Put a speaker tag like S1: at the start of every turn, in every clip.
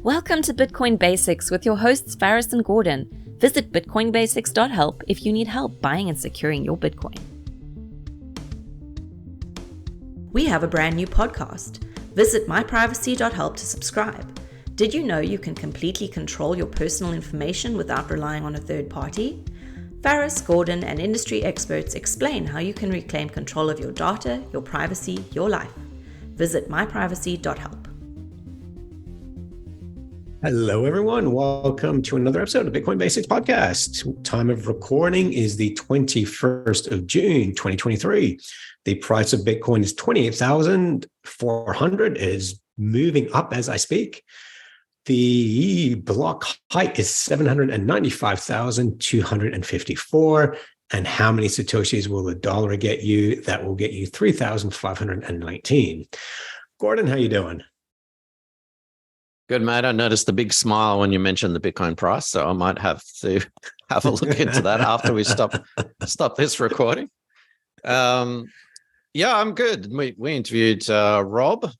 S1: Welcome to Bitcoin Basics with your hosts Faris and Gordon. Visit bitcoinbasics.help if you need help buying and securing your Bitcoin. We have a brand new podcast. Visit myprivacy.help to subscribe. Did you know you can completely control your personal information without relying on a third party? Faris, Gordon, and industry experts explain how you can reclaim control of your data, your privacy, your life. Visit myprivacy.help.
S2: Hello, everyone. Welcome to another episode of Bitcoin Basics Podcast. Time of recording is the 21st of June, 2023. The price of Bitcoin is 28,400. It is moving up as I speak. The block height is 795,254. And how many Satoshis will the dollar get you? That will get you 3,519. Gordon, how you doing?
S3: Good, mate. I noticed the big smile when you mentioned the Bitcoin price, so I might have to have a look into that after we stop this recording. Yeah, I'm good. We interviewed Rob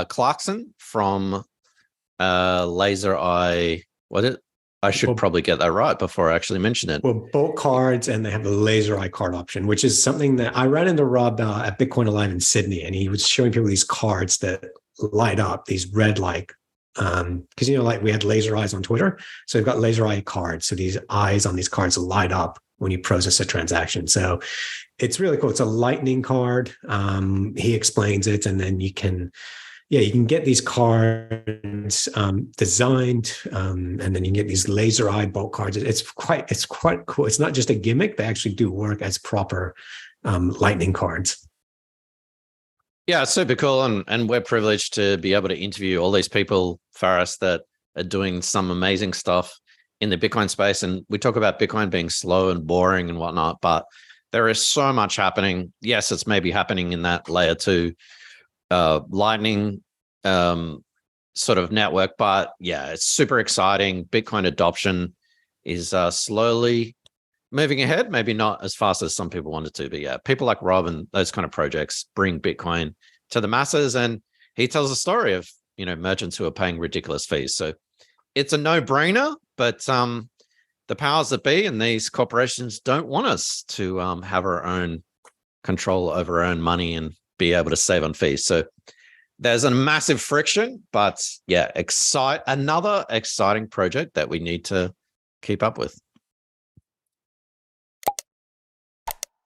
S3: Clarkson from Laser Eye. I should probably get that right before I actually mention it.
S2: Well, both cards, and they have the Laser Eye card option, which is something that I ran into Rob at Bitcoin Alive in Sydney, and he was showing people these cards that light up, these red because like we had laser eyes on Twitter, so we've got laser eye cards. So these eyes on these cards light up when you process a transaction. So it's really cool. It's a lightning card. He explains it, and then you can get these cards designed, and then you can get these laser eye bulk cards. It's quite cool. It's not just a gimmick; they actually do work as proper lightning cards.
S3: Yeah, it's super cool, and we're privileged to be able to interview all these people, Faris, that are doing some amazing stuff in the Bitcoin space. And we talk about Bitcoin being slow and boring and whatnot, but there is so much happening. Yes, it's maybe happening in that layer 2 Lightning sort of network, but yeah, it's super exciting. Bitcoin adoption is slowly moving ahead, maybe not as fast as some people wanted to, but yeah, people like Rob and those kind of projects bring Bitcoin to the masses. And he tells a story of, merchants who are paying ridiculous fees. So it's a no-brainer, but the powers that be and these corporations don't want us to have our own control over our own money and be able to save on fees. So there's a massive friction, but yeah, another exciting project that we need to keep up with.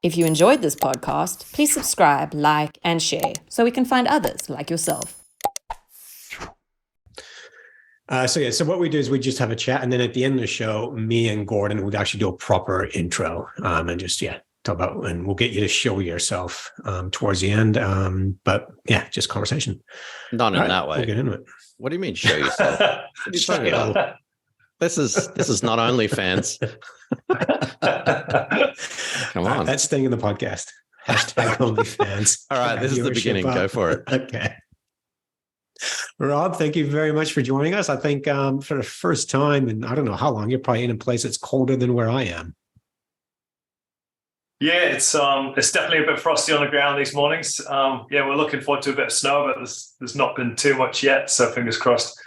S1: If you enjoyed this podcast, please subscribe, like, and share so we can find others like yourself.
S2: So what we do is we just have a chat, and then at the end of the show, me and Gordon would actually do a proper intro and just talk about, and we'll get you to show yourself towards the end. But yeah, just conversation.
S3: Not in that way.
S2: We'll get into it.
S3: What do you mean show yourself? What are you talking about? This is not OnlyFans. Come on.
S2: That's staying in the podcast. Hashtag OnlyFans.
S3: All right, this is the beginning. Go for it.
S2: Okay. Rob, thank you very much for joining us. I think for the first time, and I don't know how long, you're probably in a place that's colder than where I am.
S4: Yeah, it's definitely a bit frosty on the ground these mornings. We're looking forward to a bit of snow, but there's not been too much yet, so fingers crossed.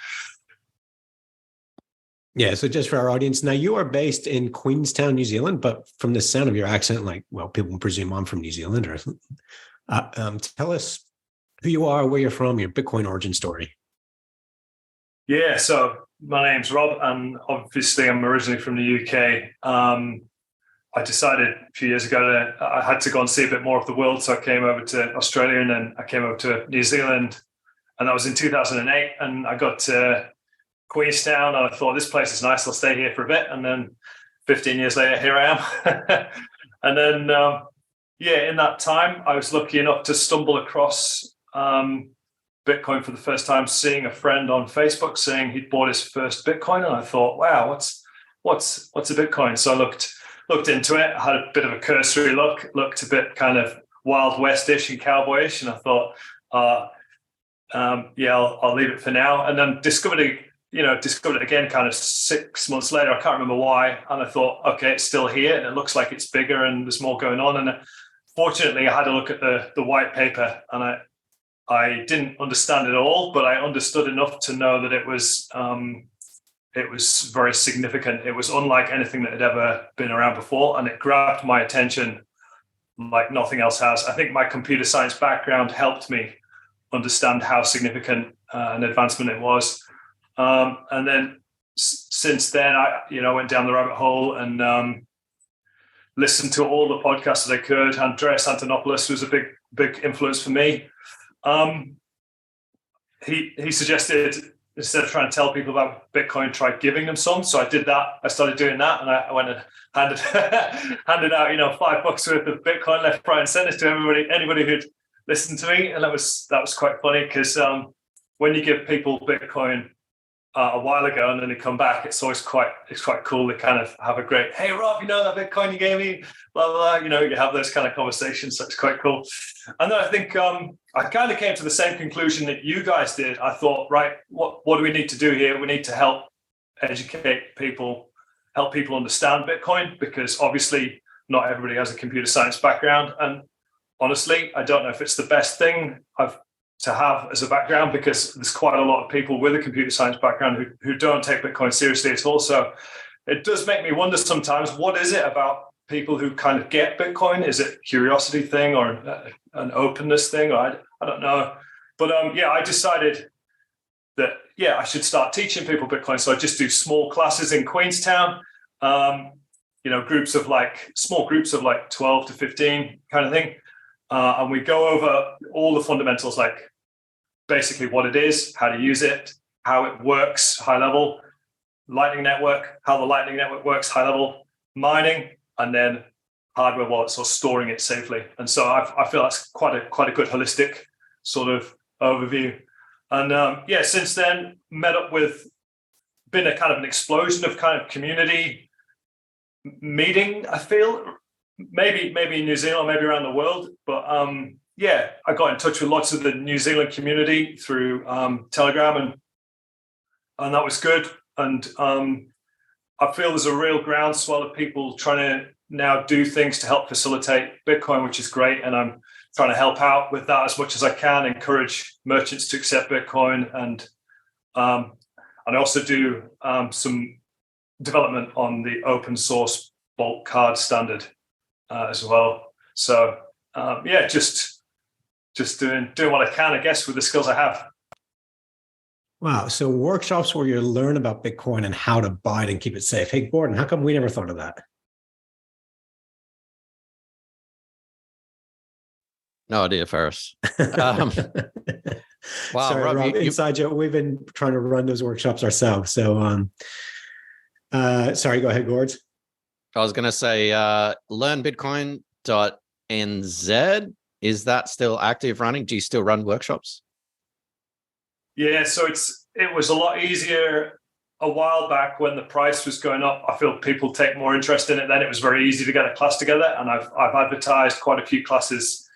S2: Yeah, so just for our audience, now you are based in Queenstown, New Zealand, but from the sound of your accent, people will presume I'm from New Zealand. Or tell us who you are, where you're from, your Bitcoin origin story.
S4: Yeah, so my name's Rob, and obviously I'm originally from the UK. I decided a few years ago that I had to go and see a bit more of the world, so I came over to Australia, and then I came over to New Zealand, and that was in 2008, and I got to Queenstown, and I thought, this place is nice, I'll stay here for a bit. And then 15 years later, here I am. And then, in that time, I was lucky enough to stumble across Bitcoin for the first time, seeing a friend on Facebook saying he'd bought his first Bitcoin. And I thought, wow, what's a Bitcoin? So I looked into it, had a bit of a cursory looked a bit kind of Wild West-ish and cowboyish. And I thought, I'll leave it for now. And then discovered it again kind of 6 months later. I can't remember why. And I thought, okay, it's still here and it looks like it's bigger and there's more going on. And fortunately, I had a look at the white paper, and I didn't understand it all, but I understood enough to know that it was very significant. It was unlike anything that had ever been around before, and it grabbed my attention like nothing else has. I think my computer science background helped me understand how significant an advancement it was. And then since then, I went down the rabbit hole and listened to all the podcasts that I could. Andreas Antonopoulos was a big influence for me. He suggested, instead of trying to tell people about Bitcoin, try giving them some. So I did that. I started doing that, and I went and handed out, $5 worth of Bitcoin left, right, and center to anybody who'd listened to me, and that was quite funny because when you give people Bitcoin a while ago and then they come back, it's quite cool. They kind of have a great, hey Rob, that Bitcoin you gave me, blah blah blah. You have those kind of conversations, so it's quite cool. And then I think I kind of came to the same conclusion that you guys did. I thought, right, what do we need to do here? We need to help educate people, help people understand Bitcoin, because obviously not everybody has a computer science background. And honestly, I don't know if it's the best thing to have as a background, because there's quite a lot of people with a computer science background who don't take Bitcoin seriously at all. So it does make me wonder sometimes, what is it about people who kind of get Bitcoin? Is it a curiosity thing or an openness thing? Or I don't know. But I decided that, I should start teaching people Bitcoin. So I just do small classes in Queenstown, small groups of like 12 to 15 kind of thing. And we go over all the fundamentals, like basically what it is, how to use it, how it works, high level, Lightning Network, how the Lightning Network works, high level, mining, and then hardware wallets or storing it safely. And so I feel that's quite a good holistic sort of overview. And since then, been a kind of an explosion of kind of community meeting, I feel. Maybe in New Zealand, maybe around the world. But I got in touch with lots of the New Zealand community through Telegram, and that was good. And I feel there's a real groundswell of people trying to now do things to help facilitate Bitcoin, which is great. And I'm trying to help out with that as much as I can, encourage merchants to accept Bitcoin. And I also do some development on the open source bulk card standard as well. So just doing what I can, I guess, with the skills I have.
S2: Wow. So workshops where you learn about Bitcoin and how to buy it and keep it safe. Hey, Gordon, how come we never thought of that?
S3: No idea, Faris. Wow,
S2: Sorry, Rob, inside joke. We've been trying to run those workshops ourselves. So sorry, go ahead, Gord.
S3: I was going to say learnbitcoin.nz. Is that still active running? Do you still run workshops?
S4: Yeah, so it was a lot easier a while back when the price was going up. I feel people take more interest in it then. It was very easy to get a class together, and I've advertised quite a few classes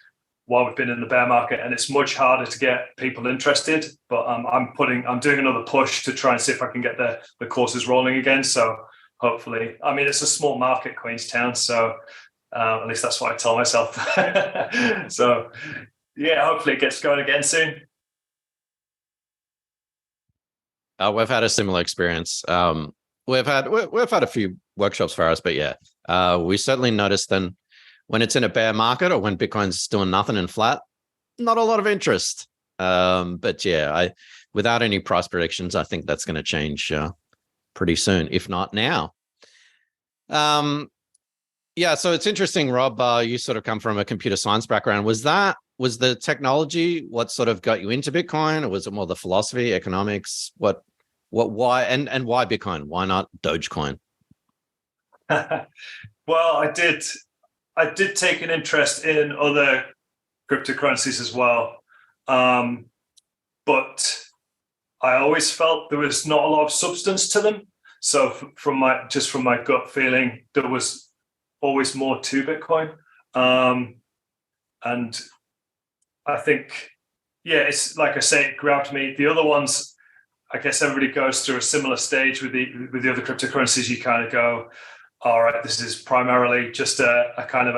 S4: while we've been in the bear market, and it's much harder to get people interested. But I'm doing another push to try and see if I can get the courses rolling again. So hopefully, it's a small market, Queenstown, so at least that's what I tell myself. So hopefully it gets going again soon.
S3: We've had a similar experience. We've had a few workshops for us, but we certainly noticed then when it's in a bear market or when Bitcoin's doing nothing and flat, not a lot of interest. But without any price predictions, I think that's going to change pretty soon, if not now. So it's interesting, Rob. You sort of come from a computer science background. Was the technology what sort of got you into Bitcoin, or was it more the philosophy, economics? Why, and why Bitcoin? Why not Dogecoin?
S4: Well, I did take an interest in other cryptocurrencies as well, but I always felt there was not a lot of substance to them. So from my gut feeling, there was always more to Bitcoin. And I think, it's like I say, it grabbed me. The other ones, I guess everybody goes through a similar stage with the other cryptocurrencies. You kind of go, all right, this is primarily just a kind of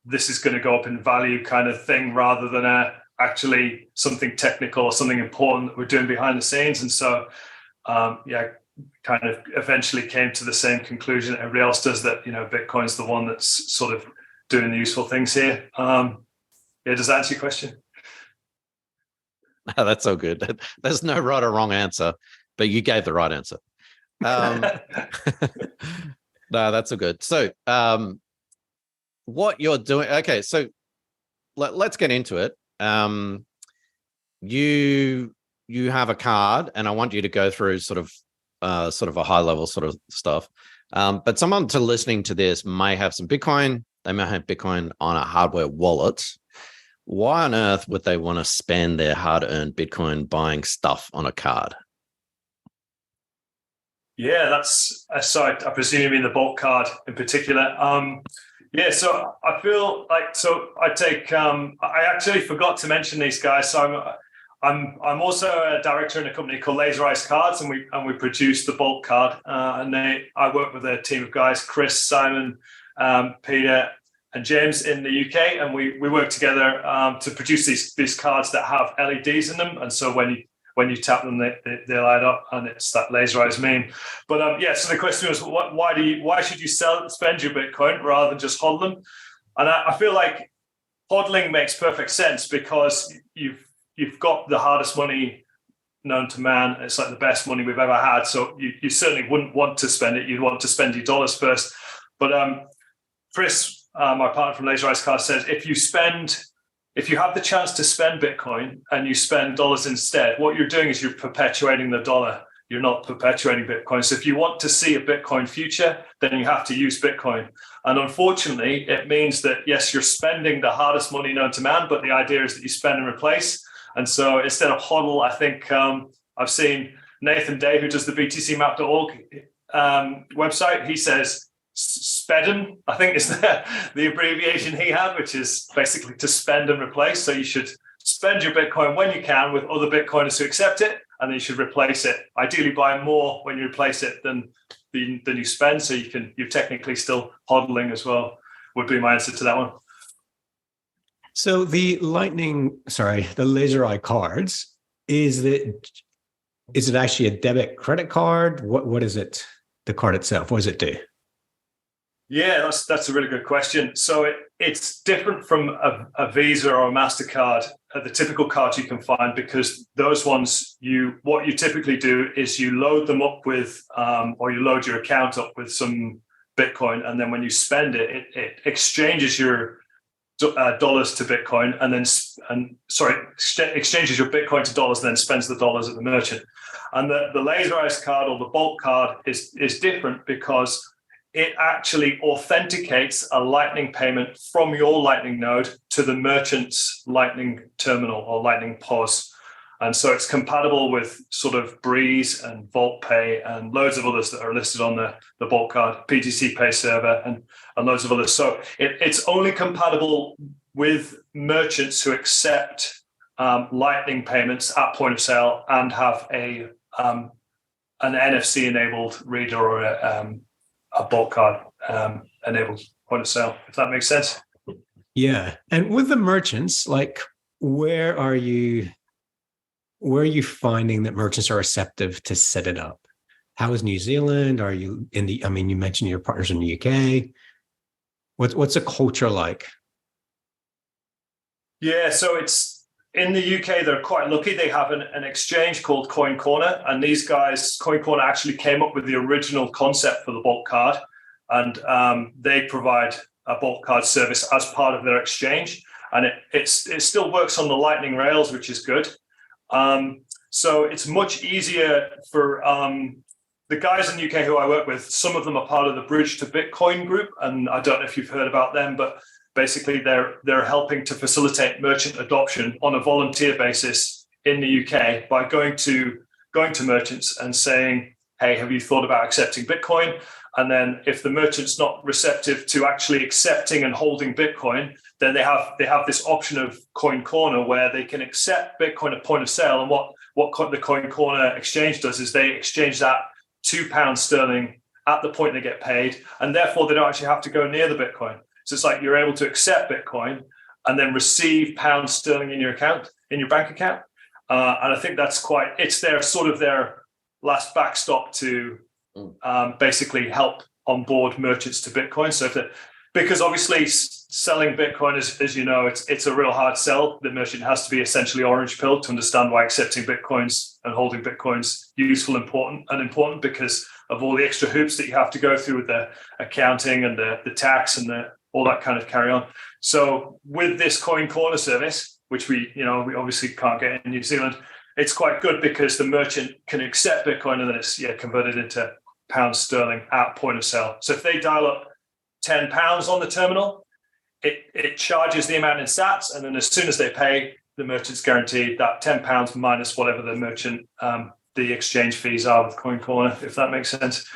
S4: this is going to go up in value kind of thing, rather than a actually something technical or something important that we're doing behind the scenes. And so, kind of eventually came to the same conclusion that everybody else does, that, Bitcoin's the one that's sort of doing the useful things here. Does that answer your question?
S3: No, that's so good. There's no right or wrong answer, but you gave the right answer. No, that's so good. So what you're doing, okay, so let's get into it. You have a card, and I want you to go through sort of a high level sort of stuff. But someone listening to this may have some Bitcoin. They may have Bitcoin on a hardware wallet. Why on earth would they want to spend their hard-earned Bitcoin buying stuff on a card?
S4: Yeah, that's so I presume you mean the bulk card in particular. So I feel like, I actually forgot to mention these guys. So I'm also a director in a company called Laserized Cards, and we produce the bulk card. I work with a team of guys, Chris, Simon, Peter, and James in the UK, and we work together to produce these cards that have LEDs in them. And so when you tap them, they light up, and it's that laserized meme. But so the question was, why should you spend your Bitcoin rather than just hodl them? And I feel like hodling makes perfect sense, because you've got the hardest money known to man. It's like the best money we've ever had. So you certainly wouldn't want to spend it. You'd want to spend your dollars first. But Chris, my partner from Laserized Cards, says if you have the chance to spend Bitcoin and you spend dollars instead, what you're doing is you're perpetuating the dollar. You're not perpetuating Bitcoin. So if you want to see a Bitcoin future, then you have to use Bitcoin. And unfortunately, it means that, yes, you're spending the hardest money known to man, but the idea is that you spend and replace. And so instead of hodl, I think I've seen Nathan Day, who does the btcmap.org website, he says SPEDN, I think is the abbreviation he had, which is basically to spend and replace. So you should spend your Bitcoin when you can with other Bitcoiners who accept it, and then you should replace it. Ideally buy more when you replace it than you spend, so you're technically still hodling as well, would be my answer to that one.
S2: So the laser eye cards, is it actually a debit credit card? What is it, the card itself? What does it do?
S4: Yeah, that's a really good question. So it's different from a Visa or a MasterCard, the typical cards you can find, because those ones, what you typically do is you load them up with, or you load your account up with some Bitcoin, and then when you spend it, it exchanges your dollars to Bitcoin, exchanges your Bitcoin to dollars, and then spends the dollars at the merchant. And the laserized card or the bulk card is different, because it actually authenticates a Lightning payment from your Lightning node to the merchant's Lightning terminal or Lightning POS. And so it's compatible with sort of Breeze and VaultPay and loads of others that are listed on the bulk card, PTC Pay Server and loads of others. So it's only compatible with merchants who accept Lightning payments at point of sale and have an NFC-enabled reader or a bulk card enabled point of sale, if that makes sense.
S2: Yeah. And with the merchants, like, where are you finding that merchants are receptive to set it up? How is New Zealand? Are you you mentioned your partners in the UK. What's the culture like?
S4: Yeah, so it's in the UK, they're quite lucky. They have an exchange called Coin Corner, and these guys, Coin Corner, actually came up with the original concept for the bulk card, and they provide a bulk card service as part of their exchange, and it still works on the Lightning rails, which is good. So it's much easier for the guys in the UK who I work with. Some of them are part of the Bridge to Bitcoin group, and I don't know if you've heard about them, but basically they're helping to facilitate merchant adoption on a volunteer basis in the UK by going to merchants and saying, hey, have you thought about accepting Bitcoin? And then if the merchant's not receptive to actually accepting and holding Bitcoin, then they have this option of Coin Corner where they can accept Bitcoin at point of sale. And what the Coin Corner exchange does is they exchange that £2 at the point they get paid, and therefore they don't actually have to go near the Bitcoin. So it's like you're able to accept Bitcoin, and then receive pounds sterling in your bank account. And I think it's their last backstop to basically help onboard merchants to Bitcoin. So because obviously selling Bitcoin, as you know, it's a real hard sell. The merchant has to be essentially orange pilled to understand why accepting Bitcoins and holding Bitcoins useful, important because of all the extra hoops that you have to go through with the accounting and the tax and all that kind of carry on. So with this Coin Corner service, which we obviously can't get in New Zealand, it's quite good because the merchant can accept Bitcoin and then it's converted into pounds sterling at point of sale. So if they dial up £10 on the terminal, it charges the amount in sats, and then as soon as they pay, the merchant's guaranteed that £10 minus whatever the merchant the exchange fees are with Coin Corner, if that makes sense.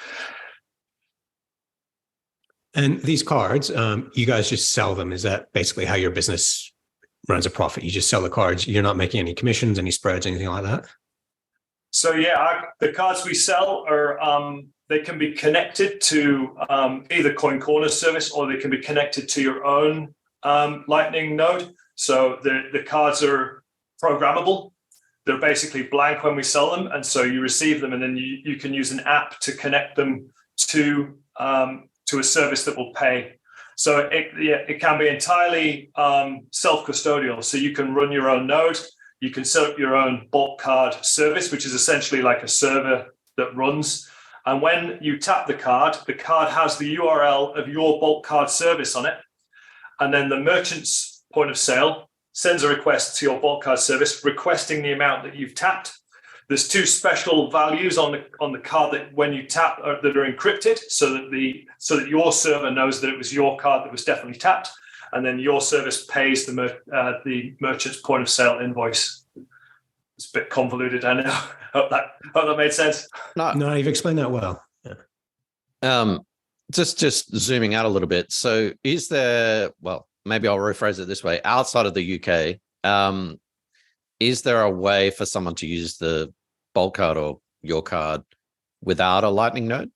S2: And these cards, you guys just sell them. Is that basically how your business runs a profit? You just sell the cards. You're not making any commissions, any spreads, anything like that?
S4: So the cards we sell are they can be connected to either Coin Corner service, or they can be connected to your own Lightning node. So the cards are programmable. They're basically blank when we sell them, and so you receive them, and then you can use an app to connect them to a service that will pay. So it can be entirely self-custodial. So you can run your own node. You can set up your own bulk card service, which is essentially like a server that runs. And when you tap the card has the URL of your bulk card service on it. And then the merchant's point of sale sends a request to your bulk card service requesting the amount that you've tapped. There's two special values on the card that when you tap that are encrypted, so that your server knows that it was your card that was definitely tapped, and then your service pays the merchant's point of sale invoice. It's a bit convoluted, I know. Hope that made sense.
S2: No, you've explained that well.
S3: Yeah. Just zooming out a little bit. So is there, well, maybe I'll rephrase it this way. Outside of the UK, is there a way for someone to use the bulk card or your card without a Lightning node?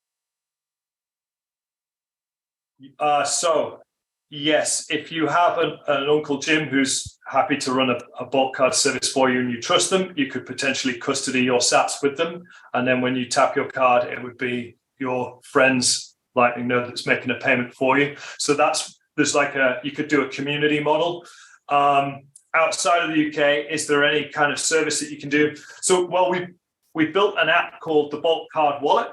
S4: So yes, if you have an Uncle Jim who's happy to run a bulk card service for you and you trust them, you could potentially custody your sats with them. And then when you tap your card, it would be your friend's Lightning node that's making a payment for you. So you could do a community model. Outside of the UK, is there any kind of service that you can do? So, well, we built an app called the Bulk Card Wallet.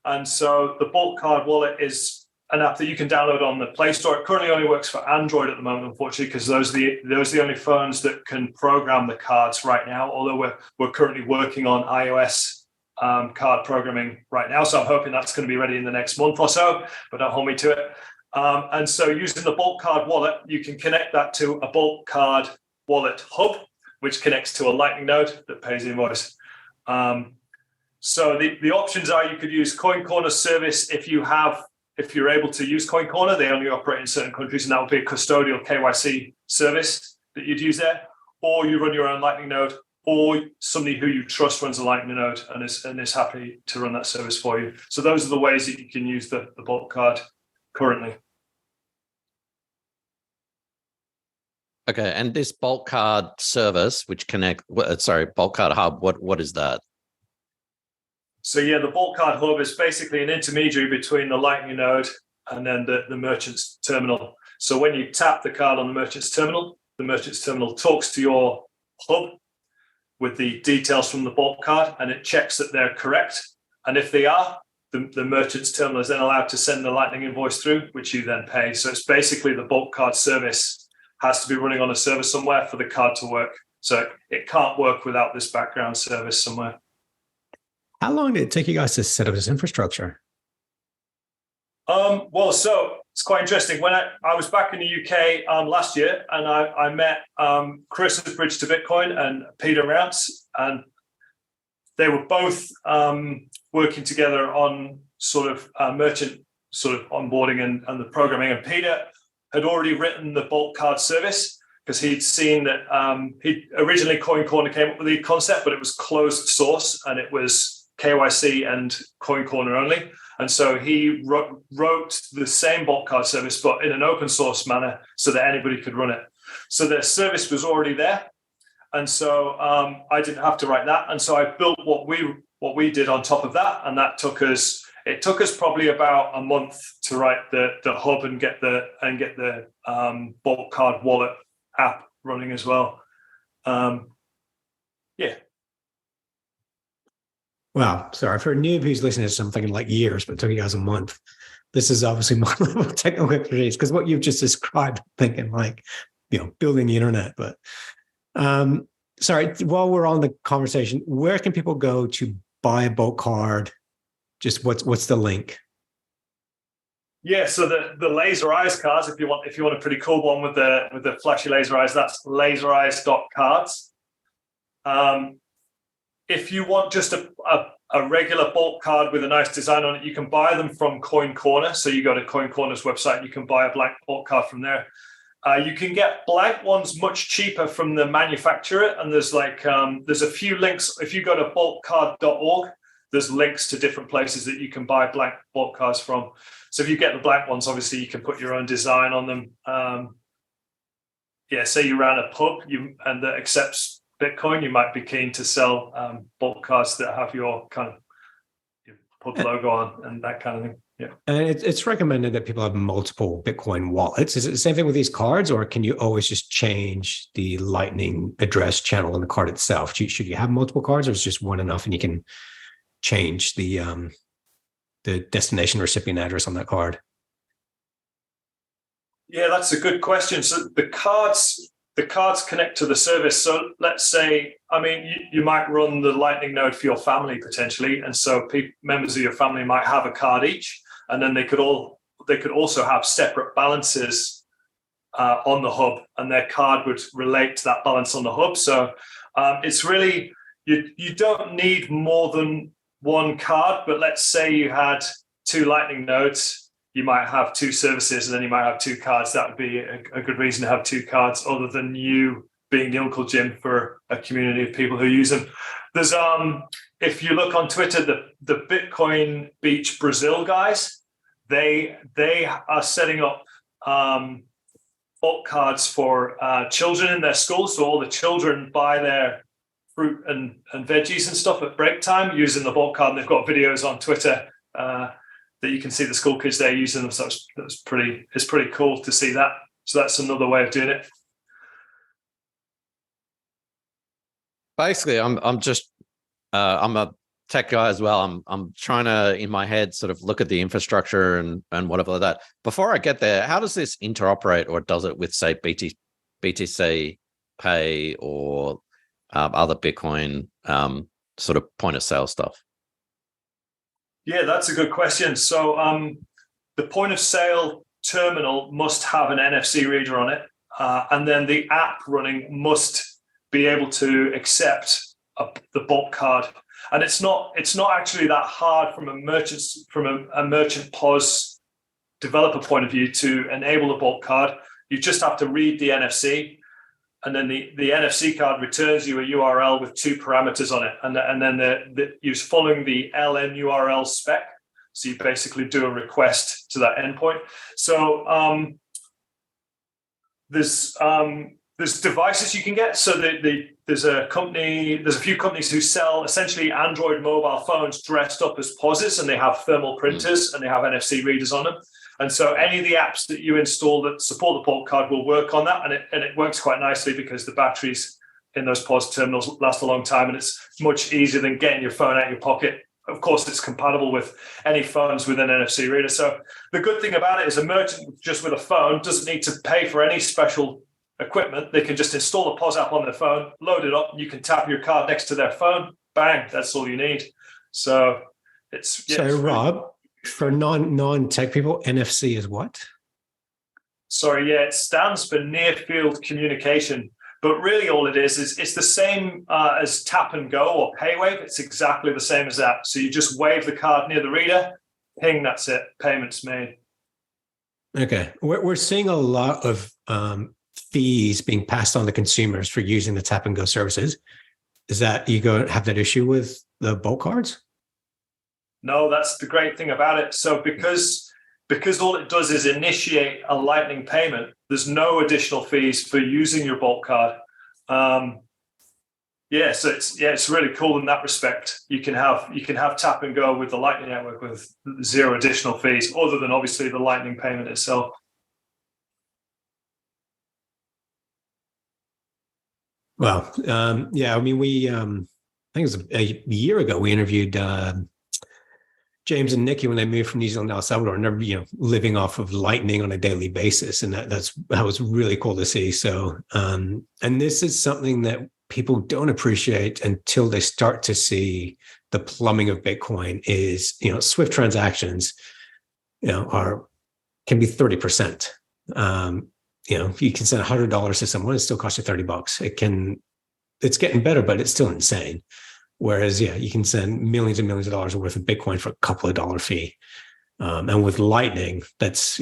S4: And so the Bulk Card Wallet is an app that you can download on the Play Store. It currently only works for Android at the moment, unfortunately, because those are the only phones that can program the cards right now, although we're currently working on iOS card programming right now. So I'm hoping that's going to be ready in the next month or so, but don't hold me to it. And so using the Bulk Card Wallet, you can connect that to a Bulk Card Wallet hub, which connects to a Lightning node that pays the invoice. So the options are, you could use Coin Corner service if you're able to use Coin Corner. They only operate in certain countries, and that would be a custodial KYC service that you'd use there. Or you run your own Lightning node, or somebody who you trust runs a Lightning node and is happy to run that service for you. So those are the ways that you can use the bulk card currently.
S3: Okay, and this bulk card service, which bulk card hub, what is that?
S4: So yeah, the bulk card hub is basically an intermediary between the Lightning node and then the merchant's terminal. So when you tap the card on the merchant's terminal talks to your hub with the details from the bulk card, and it checks that they're correct. And if they are, the merchant's terminal is then allowed to send the Lightning invoice through, which you then pay. So it's basically the bulk card service has to be running on a server somewhere for the card to work. So it can't work without this background service somewhere.
S2: How long did it take you guys to set up this infrastructure?
S4: Well, so it's quite interesting. When I was back in the UK last year, and I met Chris at Bridge to Bitcoin and Peter Rounce, and they were both working together on sort of merchant sort of onboarding and the programming. And Peter had already written the bulk card service because he'd seen that originally Coin Corner came up with the concept, but it was closed source and it was KYC and Coin Corner only. And so he wrote the same bulk card service, but in an open source manner so that anybody could run it. So the service was already there. And so I didn't have to write that. And so I built what we did on top of that. And that took us probably about a month to write the hub and get the bulk card wallet app running as well. Yeah.
S2: Wow. Sorry, for a noob who's listening to something in like years, but it took you guys a month. This is obviously my level of technical expertise, because what you've just described, thinking like, building the internet. But sorry, while we're on the conversation, where can people go to buy a bulk card? Just what's the link?
S4: Yeah, so the laser eyes cards, if you want a pretty cool one with the flashy laser eyes, that's lasereyes.cards. If you want just a regular bulk card with a nice design on it, you can buy them from Coin Corner. So you go to Coin Corner's website, you can buy a blank bulk card from there. You can get blank ones much cheaper from the manufacturer, and there's a few links. If you go to bulkcard.org, there's links to different places that you can buy blank bulk cards from. So if you get the blank ones, obviously you can put your own design on them. Say you ran a pub and that accepts Bitcoin, you might be keen to sell bulk cards that have your kind of your pub logo on and that kind of thing. Yeah. And
S2: it's recommended that people have multiple Bitcoin wallets. Is it the same thing with these cards, or can you always just change the Lightning address channel on the card itself? Should you have multiple cards, or is just one enough and you can change the destination recipient address on that card?
S4: Yeah, that's a good question. So the cards connect to the service. So let's say, you might run the Lightning node for your family potentially, and so members of your family might have a card each, and then they could also have separate balances on the hub, and their card would relate to that balance on the hub. So it's really you don't need more than one card, but let's say you had 2 Lightning nodes. You might have 2 services, and then you might have 2 cards. That would be a good reason to have 2 cards, other than you being the Uncle Jim for a community of people who use them. There's if you look on Twitter, the Bitcoin Beach Brazil guys, they are setting up bulk cards for children in their school. So all the children buy their fruit and veggies and stuff at break time using the bulk card, and they've got videos on Twitter that you can see the school kids there using them. So it's pretty cool to see that. So that's another way of doing it.
S3: Basically, I'm a tech guy as well. I'm trying to, in my head, sort of look at the infrastructure and whatever like that. Before I get there, how does this interoperate, or does it with, say, BTC Pay or other Bitcoin sort of point of sale stuff?
S4: Yeah, that's a good question. So the point of sale terminal must have an NFC reader on it, and then the app running must be able to accept the bulk card. And it's not actually that hard from a merchant POS developer point of view to enable the bulk card. You just have to read the NFC, and then the NFC card returns you a URL with 2 parameters on it, and then you're following the LN URL spec. So you basically do a request to that endpoint. So there's devices you can get. So there's a few companies who sell essentially Android mobile phones dressed up as POSes, and they have thermal printers and they have NFC readers on them. And so any of the apps that you install that support the bulk card will work on that, and it works quite nicely because the batteries in those POS terminals last a long time, and it's much easier than getting your phone out of your pocket. Of course, it's compatible with any phones with an NFC reader. So the good thing about it is a merchant just with a phone doesn't need to pay for any special equipment. They can just install a POS app on their phone, load it up, and you can tap your card next to their phone. Bang, that's all you need. So
S2: Rob, for non-tech people, NFC is what?
S4: Sorry, it stands for near field communication. But really all it is it's the same as tap and go or paywave. It's exactly the same as that. So you just wave the card near the reader, ping, that's it, payment's made.
S2: Okay. We're seeing a lot of fees being passed on to consumers for using the tap and go services. Is that you go have that issue with the bulk cards?
S4: No, that's the great thing about it. So because because all it does is initiate a Lightning payment, there's no additional fees for using your Bolt card. So it's really cool in that respect. You can have tap and go with the Lightning Network with zero additional fees, other than obviously the Lightning payment itself.
S2: Well, I mean, we I think it was a year ago we interviewed James and Nikki when they moved from New Zealand to El Salvador, and they're living off of Lightning on a daily basis, and that was really cool to see. So, and this is something that people don't appreciate until they start to see the plumbing of Bitcoin. Is Swift transactions, can be 30%. You can send $100 to someone, it still costs you $30. It's getting better, but it's still insane. Whereas, you can send millions and millions of dollars worth of Bitcoin for a couple of dollar fee. And with Lightning, it's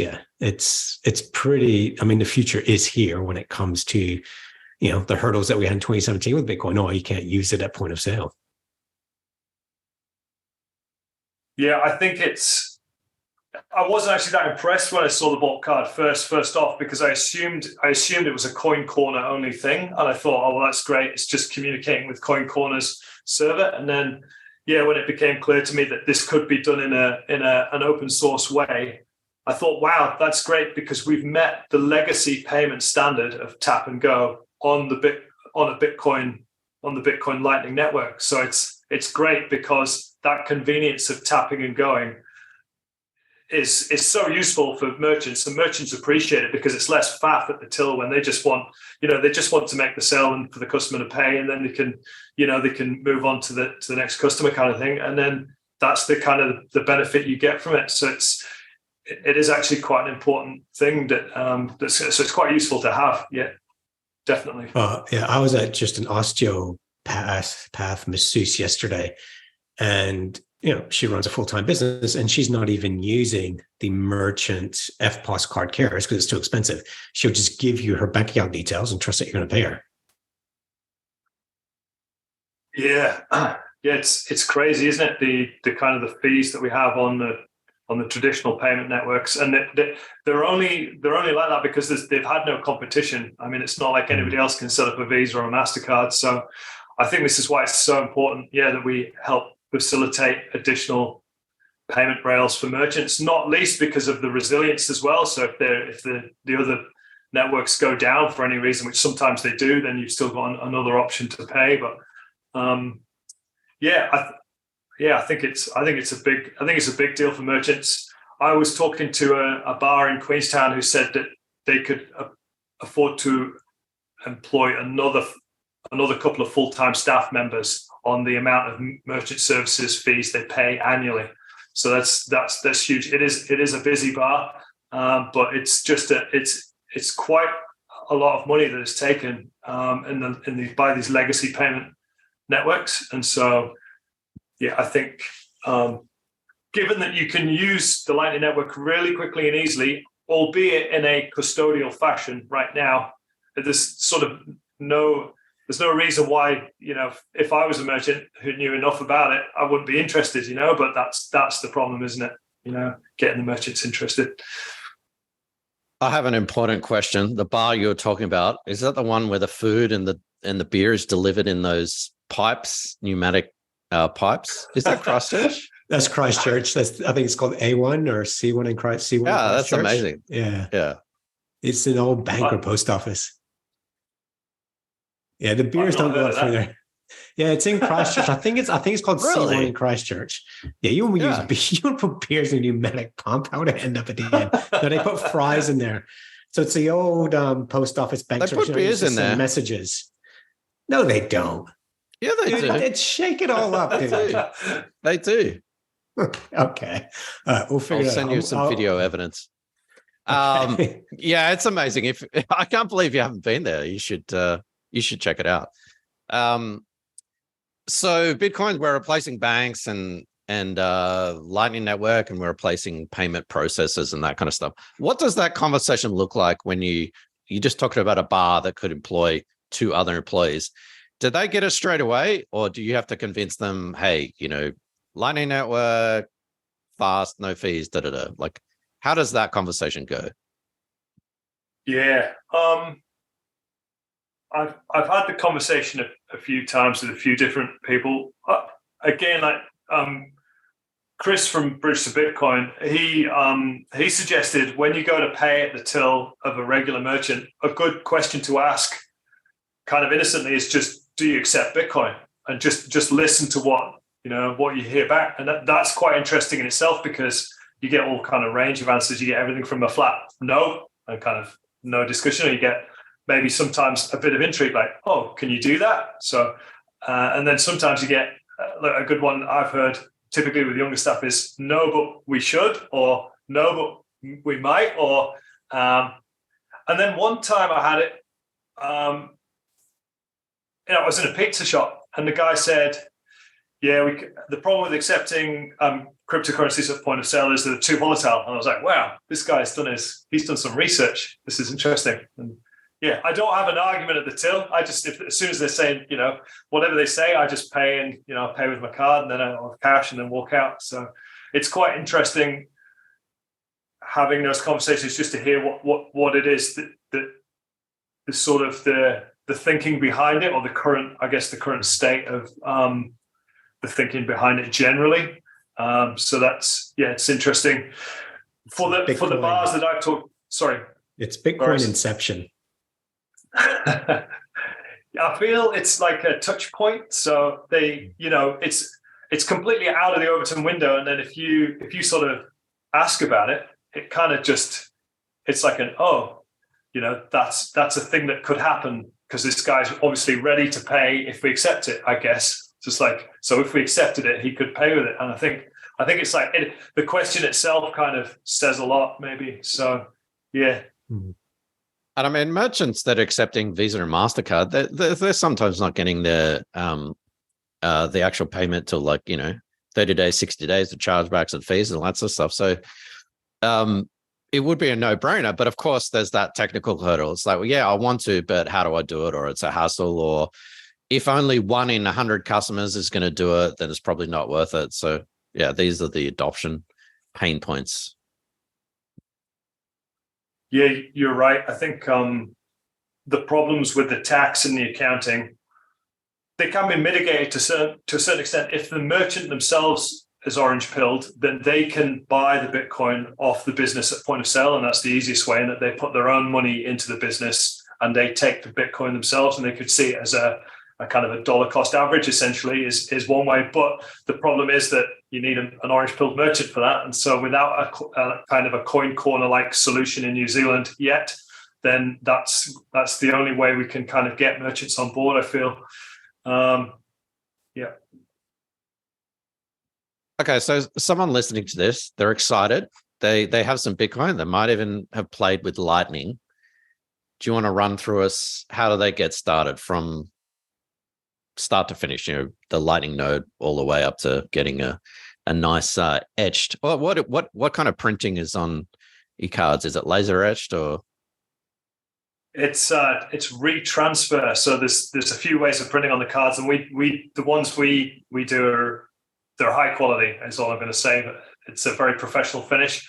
S2: pretty, I mean, the future is here when it comes to, the hurdles that we had in 2017 with Bitcoin. No, you can't use it at point of sale.
S4: Yeah, I think I wasn't actually that impressed when I saw the Bolt card first off, because I assumed it was a Coin Corner only thing, and I thought, oh well, that's great. It's just communicating with Coin Corner's server. And then, when it became clear to me that this could be done in an open source way, I thought, wow, that's great, because we've met the legacy payment standard of tap and go on the Bitcoin Lightning Network. So it's great because that convenience of tapping and going is so useful for merchants, and merchants appreciate it because it's less faff at the till when they just want to make the sale and for the customer to pay, and then they can move on to the next customer kind of thing, and then that's the kind of the benefit you get from it. So it is actually quite an important thing so it's quite useful to have. Yeah, definitely.
S2: I was at just an osteopath masseuse yesterday, and she runs a full-time business, and she's not even using the merchant FPOS card carriers because it's too expensive. She'll just give you her bank account details and trust that you're going to pay her.
S4: Yeah, it's crazy, isn't it? The kind of the fees that we have on the traditional payment networks, and they're only like that because they've had no competition. I mean, it's not like anybody else can set up a Visa or a MasterCard. So I think this is why it's so important, that we help facilitate additional payment rails for merchants, not least because of the resilience as well. So if the other networks go down for any reason, which sometimes they do, then you've still got another option to pay. But I think it's a big deal for merchants. I was talking to a bar in Queenstown who said that they could afford to employ another couple of full-time staff members on the amount of merchant services fees they pay annually. So that's huge. It is a busy bar, but it's just it's quite a lot of money that is taken by these legacy payment networks. And so, I think given that you can use the Lightning Network really quickly and easily, albeit in a custodial fashion right now, there's no reason why, if I was a merchant who knew enough about it, I wouldn't be interested, but that's the problem, isn't it? Getting the merchants interested.
S3: I have an important question. The bar you're talking about, is that the one where the food and the beer is delivered in those pipes, pneumatic pipes? Is that Christchurch?
S2: That's Christchurch. I think it's called A1 or C1 in Christchurch.
S3: Yeah, that's amazing.
S2: Yeah. It's an old bank or post office. Yeah, the beers don't go up through there. Yeah, it's in Christchurch. I think it's called C1 in Christchurch. Yeah, you don't put beers in a pneumatic pump. How would it end up at the end? No, they put fries in there. So it's the old post office bank.
S3: They put beers in there.
S2: Messages. No, they don't.
S3: Yeah, they do.
S2: They'd shake it all up.
S3: They do.
S2: Okay. We'll figure it out.
S3: I'll send you some video evidence. Okay. It's amazing. I can't believe you haven't been there. You should check it out. So Bitcoin, we're replacing banks and Lightning Network, and we're replacing payment processors and that kind of stuff. What does that conversation look like when you just talked about a bar that could employ 2 other employees? Do they get it straight away, or do you have to convince them, hey, Lightning Network, fast, no fees, Like, How does that conversation go?
S4: Yeah. I've had the conversation a few times with a few different people. Again, like Chris from Bridge to Bitcoin, he suggested when you go to pay at the till of a regular merchant, a good question to ask, kind of innocently, is just, do you accept Bitcoin? And just listen to what you hear back, and that's quite interesting in itself, because you get all kind of range of answers. You get everything from a flat no and kind of no discussion, or you get maybe sometimes a bit of intrigue, like, oh, can you do that? So, and then sometimes you get a good one I've heard typically with younger staff is no, but we should, or no, but we might, or and then one time I had it, I was in a pizza shop, and the guy said, yeah, the problem with accepting cryptocurrencies at point of sale is that they're too volatile. And I was like, wow, this guy's he's done some research. This is interesting. And yeah, I don't have an argument at the till. I just, as soon as they're saying, whatever they say, I just pay, and, I pay with my card, and then I'll have cash and then walk out. So it's quite interesting having those conversations, just to hear what it is that the sort of the thinking behind it, or the current state of the thinking behind it generally. So it's interesting. For the bars that I've talked, sorry.
S2: It's Bitcoin inception.
S4: I feel it's like a touch point. So it's completely out of the Overton window. And then if you sort of ask about it, it kind of it's like that's a thing that could happen, because this guy's obviously ready to pay if we accept it, I guess. Just like, so if we accepted it, he could pay with it. And I think it's like the question itself kind of says a lot, maybe. So, yeah.
S3: Mm-hmm. And I mean, merchants that are accepting Visa and MasterCard, they're sometimes not getting the actual payment till 30 days, 60 days, the chargebacks and fees and all that sort of stuff. So it would be a no-brainer. But of course, there's that technical hurdle. It's like, well, yeah, I want to, but how do I do it? Or it's a hassle, or if only 1 in 100 customers is going to do it, then it's probably not worth it. So yeah, these are the adoption pain points.
S4: Yeah, you're right. I think the problems with the tax and the accounting, they can be mitigated to a certain extent. If the merchant themselves is orange pilled, then they can buy the Bitcoin off the business at point of sale, and that's the easiest way, in that they put their own money into the business and they take the Bitcoin themselves, and they could see it as a kind of a dollar cost average, essentially, is one way. But the problem is that you need an orange pilled merchant for that. And so without a kind of a coin corner like solution in New Zealand yet, then that's the only way we can kind of get merchants on board, I feel. Yeah.
S3: Okay, so someone listening to this, they're excited. They have some Bitcoin. They might even have played with Lightning. Do you want to run through us? How do they get started from start to finish? The Lightning node all the way up to getting a nice etched. Well, what kind of printing is on e-cards? Is it laser etched or?
S4: It's retransfer. So there's a few ways of printing on the cards, and the ones we do they're high quality, is all I'm going to say. But it's a very professional finish.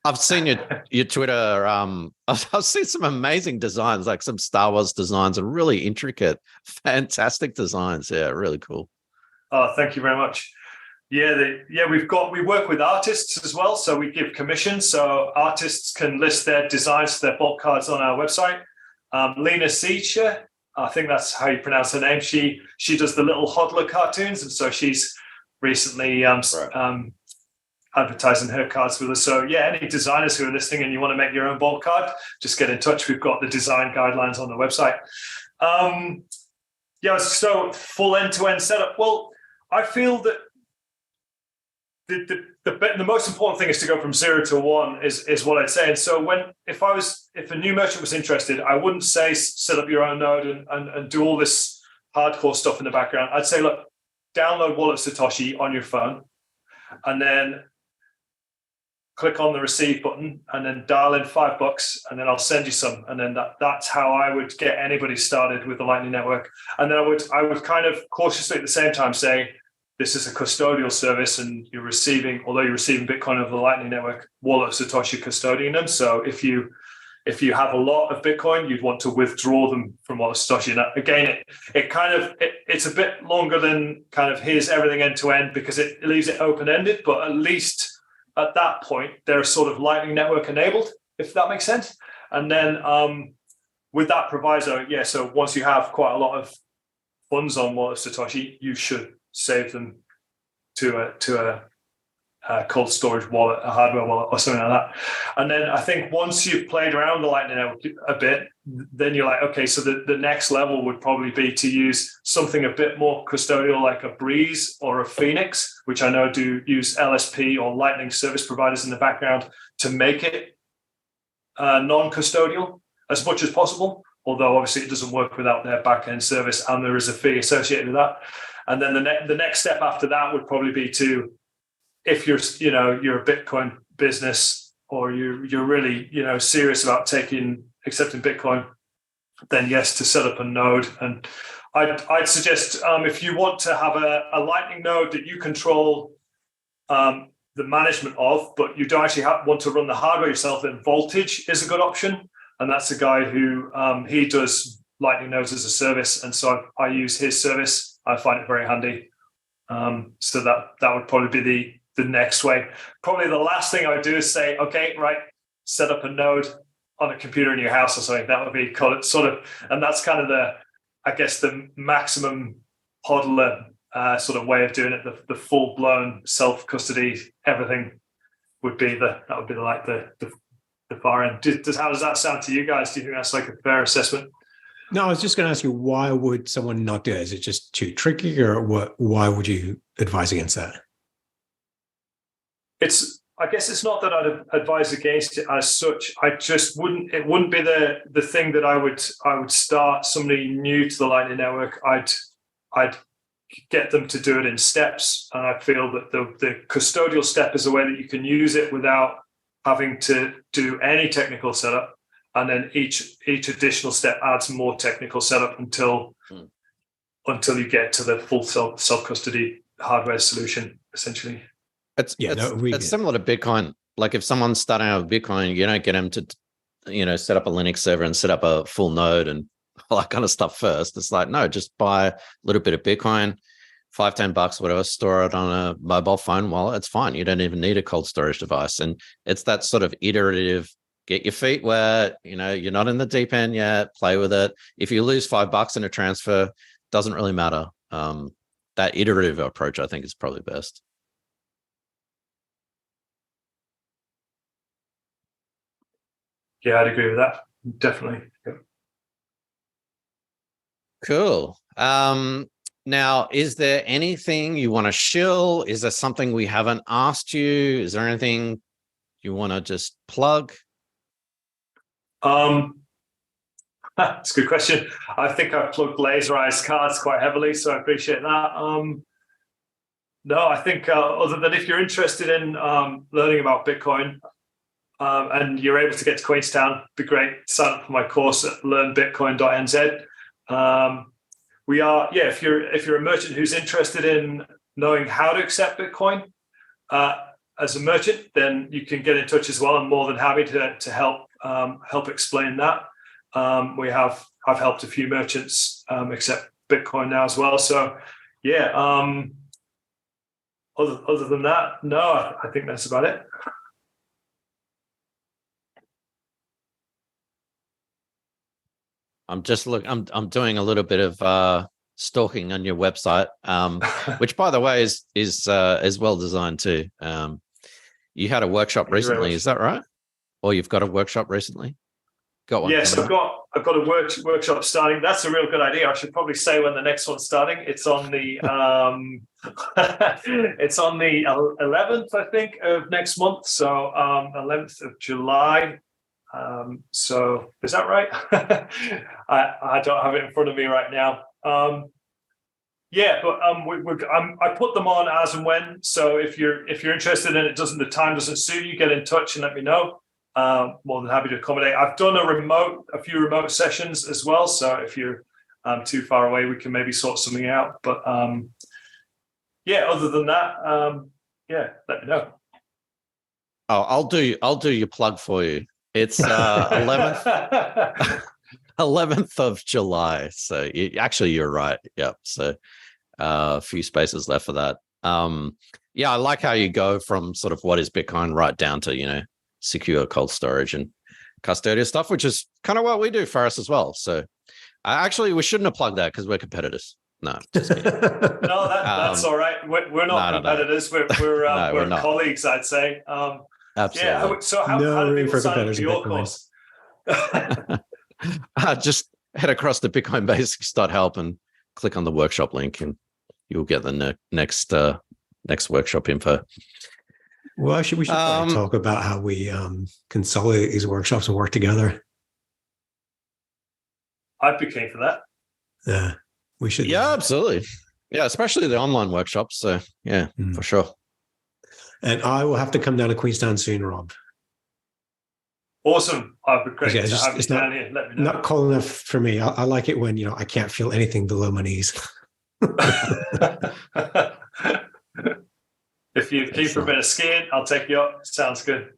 S3: I've seen your Twitter. I've seen some amazing designs, like some Star Wars designs, and really intricate, fantastic designs. Yeah, really cool.
S4: Oh, thank you very much. Yeah, we work with artists as well, so we give commissions. So artists can list their designs, their bulk cards on our website. Lena Seicha, I think that's how you pronounce her name. She does the little hodler cartoons, and so she's recently advertising her cards with us. So yeah, any designers who are listening and you want to make your own bulk card, just get in touch. We've got the design guidelines on the website. So full end-to-end setup. Well, I feel that the most important thing is to go from 0 to 1 is what I'd say. And so if a new merchant was interested, I wouldn't say set up your own node and do all this hardcore stuff in the background. I'd say, look, download Wallet Satoshi on your phone, and then click on the receive button, and then dial in $5, and then I'll send you some. And then that's how I would get anybody started with the Lightning Network. And then I would kind of cautiously at the same time say, this is a custodial service, and although you're receiving Bitcoin over the Lightning Network, wallet Satoshi custodying them. So if you have a lot of Bitcoin, you'd want to withdraw them from wallet Satoshi. And again, it's a bit longer than kind of here's everything end to end, because it leaves it open ended. But at least at that point, they're sort of Lightning Network enabled, if that makes sense. And then with that proviso, so once you have quite a lot of funds on wallet Satoshi, you should save them to a cold storage wallet, a hardware wallet, or something like that. And then I think once you've played around the Lightning Network a bit, then you're like, okay, so the next level would probably be to use something a bit more custodial, like a Breeze or a Phoenix, which I know do use LSP or Lightning service providers in the background to make it non-custodial as much as possible. Although obviously it doesn't work without their back-end service, and there is a fee associated with that. And then the next step after that would probably be to, if you're a Bitcoin business, or you're really serious about accepting Bitcoin, then yes, to set up a node. And I'd suggest if you want to have a Lightning node that you control the management of, but you don't actually want to run the hardware yourself, then Voltage is a good option. And that's a guy who he does Lightning nodes as a service, and so I use his service. I find it very handy. So that would probably be the next way. Probably the last thing I would do is say, okay, right, set up a node on a computer in your house or something. That would be sort of, and that's kind of the maximum hodler sort of way of doing it. The full blown self custody everything would be the far end. How does that sound to you guys? Do you think that's like a fair assessment?
S2: No, I was just going to ask you, why would someone not do it? Is it just too tricky, or why would you advise against that?
S4: I guess it's not that I'd advise against it as such. It wouldn't be the thing that I would start somebody new to the Lightning Network. I'd get them to do it in steps. And I feel that the custodial step is a way that you can use it without having to do any technical setup, and then each additional step adds more technical setup until you get to the full self-custody hardware solution, essentially.
S3: It's similar to Bitcoin. Like if someone's starting out with Bitcoin, you don't get them to set up a Linux server and set up a full node and all that kind of stuff first. It's like, no, just buy a little bit of Bitcoin, $5-10, whatever, store it on a mobile phone wallet. It's fine. You don't even need a cold storage device. And it's that sort of iterative, get your feet wet, you're not in the deep end yet, play with it. If you lose $5 in a transfer, doesn't really matter. That iterative approach, I think, is probably best.
S4: Yeah, I'd agree with that. Definitely. Yeah.
S3: Cool. Now, is there anything you want to shill? Is there something we haven't asked you? Is there anything you want to just plug?
S4: That's a good question. I think I've plugged laserized cards quite heavily, so I appreciate that. No, I think other than if you're interested in learning about Bitcoin and you're able to get to Queenstown, it'd be great. Sign up for my course at learnbitcoin.nz. We are, if you're a merchant who's interested in knowing how to accept Bitcoin as a merchant, then you can get in touch as well. I'm more than happy to help explain that. I've helped a few merchants accept Bitcoin now as well. So yeah, other than that, no, I think that's about it.
S3: I'm just I'm doing a little bit of stalking on your website, which, by the way, is well designed too. You had a workshop recently, is that right? Or you've got a workshop recently? Got one?
S4: Yes, I've got a workshop starting. That's a real good idea. I should probably say when the next one's starting. It's on the it's on the 11th, I think, of next month. So 11th of July. So is that right? I don't have it in front of me right now. I put them on as and when. So if you're interested and the time doesn't suit you, get in touch and let me know. More than happy to accommodate. I've done a few remote sessions as well. So if you're too far away, we can maybe sort something out. But other than that, let me know.
S3: Oh, I'll do your plug for you. It's 11th of July. So you're right. Yep. So a few spaces left for that. I like how you go from sort of what is Bitcoin right down to, secure cold storage and custodial stuff, which is kind of what we do for us as well. So we shouldn't have plugged that because we're competitors. No, just kidding.
S4: No, that's all right. We're not competitors. No. We're colleagues, I'd say.
S3: Absolutely.
S4: Yeah. So how do people sign up for your course?
S3: Just head across to bitcoinbasics.help and click on the workshop link, and you'll get the next workshop info.
S2: Well, we should probably talk about how we consolidate these workshops and work together.
S4: I'd be keen for that.
S2: Yeah, we should.
S3: Yeah, absolutely. Yeah, especially the online workshops. So for sure. And
S2: I will have to come down to Queenstown soon, Rob.
S4: Awesome. I'd be great to have you down here. Let me know.
S2: Not cold enough for me. I like it when, I can't feel anything below my knees.
S4: If you keep for a bit of skiing, I'll take you up. Sounds good.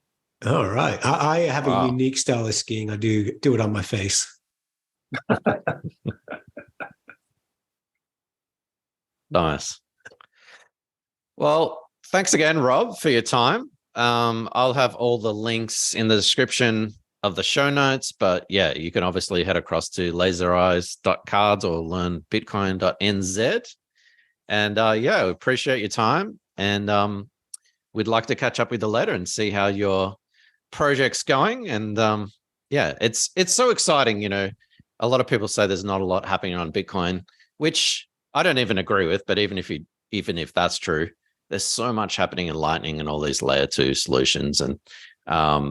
S2: All right. I have a unique style of skiing. I do it on my face.
S3: Nice. Well, thanks again, Rob, for your time. I'll have all the links in the description of the show notes, but you can obviously head across to lasereyes.cards or learnbitcoin.nz. And we appreciate your time. And we'd like to catch up with you later and see how your project's going. And it's so exciting. A lot of people say there's not a lot happening on Bitcoin, which I don't even agree with. But even if that's true, there's so much happening in Lightning and all these layer 2 solutions, and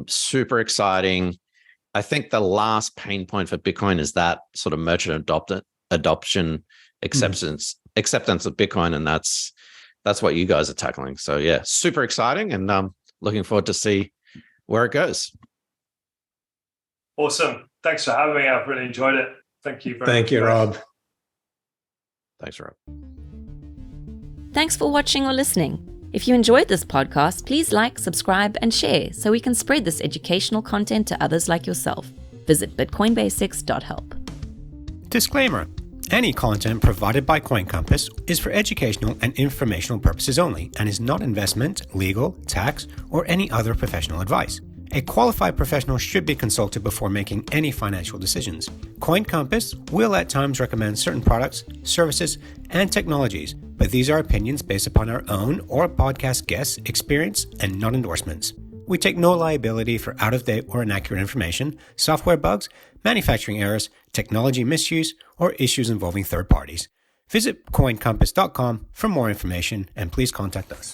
S3: super exciting. I think the last pain point for Bitcoin is that sort of merchant adoption, acceptance of Bitcoin, and that's what you guys are tackling. So super exciting, and looking forward to see where it goes.
S4: Awesome. Thanks for having me. I've really enjoyed it. Thank you very much.
S2: Thank you, Rob.
S3: Thanks, Rob.
S1: Thanks for watching or listening. If you enjoyed this podcast, please like, subscribe, and share so we can spread this educational content to others like yourself. Visit bitcoinbasics.help.
S5: Disclaimer. Any content provided by Coin Compass is for educational and informational purposes only and is not investment, legal, tax, or any other professional advice. A qualified professional should be consulted before making any financial decisions. Coin Compass will at times recommend certain products, services, and technologies, but these are opinions based upon our own or podcast guests' experience and not endorsements. We take no liability for out-of-date or inaccurate information, software bugs, manufacturing errors, technology misuse, or issues involving third parties. Visit coincompass.com for more information and please contact us.